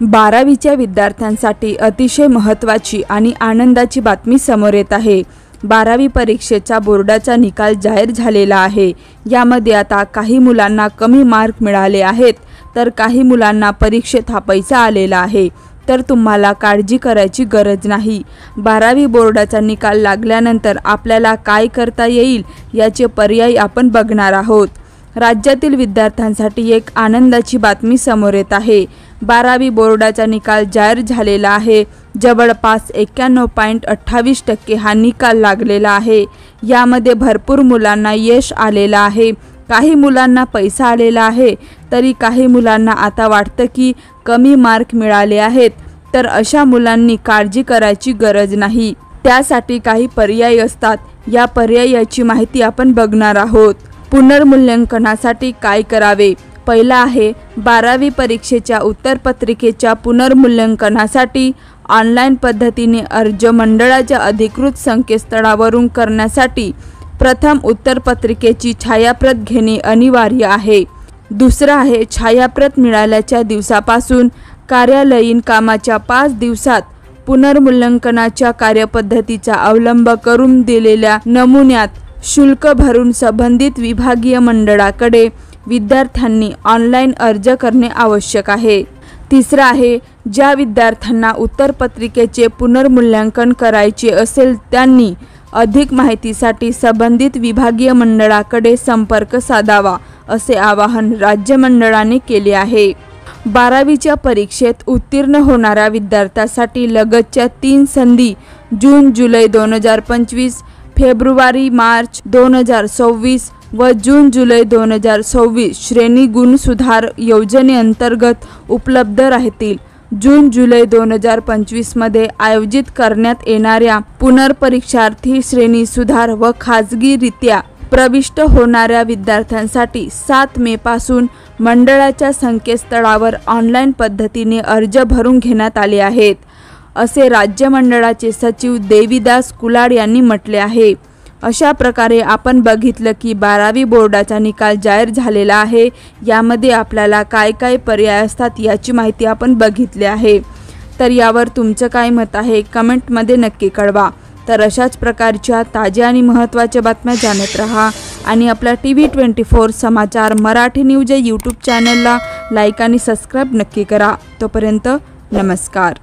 12वीच्या विद्यार्थ्यांसाठी अतिशय महत्त्वाची आणि आनंदाची बातमी समोर येत आहे। 12वी परीक्षेचा बोर्डाचा निकाल जाहीर झालेला आहे। यामध्ये आता काही मुलांना कमी मार्क मिळाले आहेत, तर काही मुलांना परीक्षेत हा पैसा आलेला आहे। तर तुम्हाला काळजी करायची गरज नाही। 12वी बोर्डाचा निकाल लागल्यानंतर आपल्याला काय करता येईल याचे पर्याय आपण बघणार आहोत। राज्यातील विद्यार्थ्यांसाठी एक आनंदाची बातमी समोर येत आहे। 12वी बोर्डाचा निकाल जाहीर झालेला आहे। जवळपास 91.28% हा निकाल लागलेला आहे। यामध्ये भरपूर मुलांना यश आलेलं आहे, काही मुलांना पैसा आलेला आहे, तरी काही मुलांना आता वाटतं की कमी मार्क मिळाले आहेत। तर अशा मुलांनी काळजी करायची गरज नाही। त्यासाठी काही पर्याय असतात, या पर्यायाची माहिती आपण बघणार आहोत। पुनर्मूल्यांकनासाठी काय करावे? पहिला आहे 12वी परीक्षेच्या उत्तरपत्रिकेच्या पुनर्मूल्यांकनासाठी ऑनलाईन पद्धतीने अर्ज मंडळाच्या अधिकृत संकेतस्थळावरून करण्यासाठी प्रथम उत्तरपत्रिकेची छायाप्रत घेणे अनिवार्य आहे। दुसरा आहे छायाप्रत मिळाल्याच्या दिवसापासून कार्यालयीन कामाच्या 5 दिवसात पुनर्मूल्यांकनाच्या कार्यपद्धतीचा अवलंब करून दिलेल्या नमुन्यात शुल्क भरून संबंधित विभागीय मंडळाकडे विद्यार्थ्यांनी ऑनलाईन अर्ज करणे आवश्यक आहे। तिसरा आहे ज्या विद्यार्थ्यांना उत्तरपत्रिकेचे पुनर्मूल्यांकन करायचे असेल त्यांनी अधिक माहितीसाठी संबंधित विभागीय मंडळाकडे संपर्क साधावा, असे आवाहन राज्य मंडळाने केले आहे। 12वीच्या परीक्षेत उत्तीर्ण होणाऱ्या विद्यार्थ्यांसाठी लगतच्या 3 संधी जून-जुलै 2025, फेब्रुवारी-मार्च 2026 व जून-जुलै 2026 श्रेणी गुण सुधार योजनेअंतर्गत उपलब्ध राहतील। जून-जुलै 2025 मध्ये आयोजित करण्यात येणाऱ्या पुनर्परीक्षार्थी श्रेणी सुधार व खाजगीरित्या प्रविष्ट होणाऱ्या विद्यार्थ्यांसाठी 7 मे पासून मंडळाच्या संकेतस्थळावर ऑनलाईन पद्धतीने अर्ज भरून घेण्यात आले आहेत, असे राज्य मंडळाचे सचिव देवीदास कुलाड यांनी म्हटले आहे। अशा प्रकारे आपण बघितलं की 12वी बोर्डाचा निकाल जाहीर झालेला आहे। यामध्ये आपल्याला काय काय पर्याय असतात याची माहिती आपण बघितली आहे। तर यावर तुमचं काय मत आहे कमेंटमध्ये नक्की कळवा। तर अशाच प्रकारच्या ताज्या आणि महत्त्वाच्या बातम्या जाणत रहा आणि आपल्या TV24 समाचार मराठी न्यूज या यूट्यूब चॅनलला लाईक आणि सबस्क्राईब नक्की करा। तोपर्यंत नमस्कार।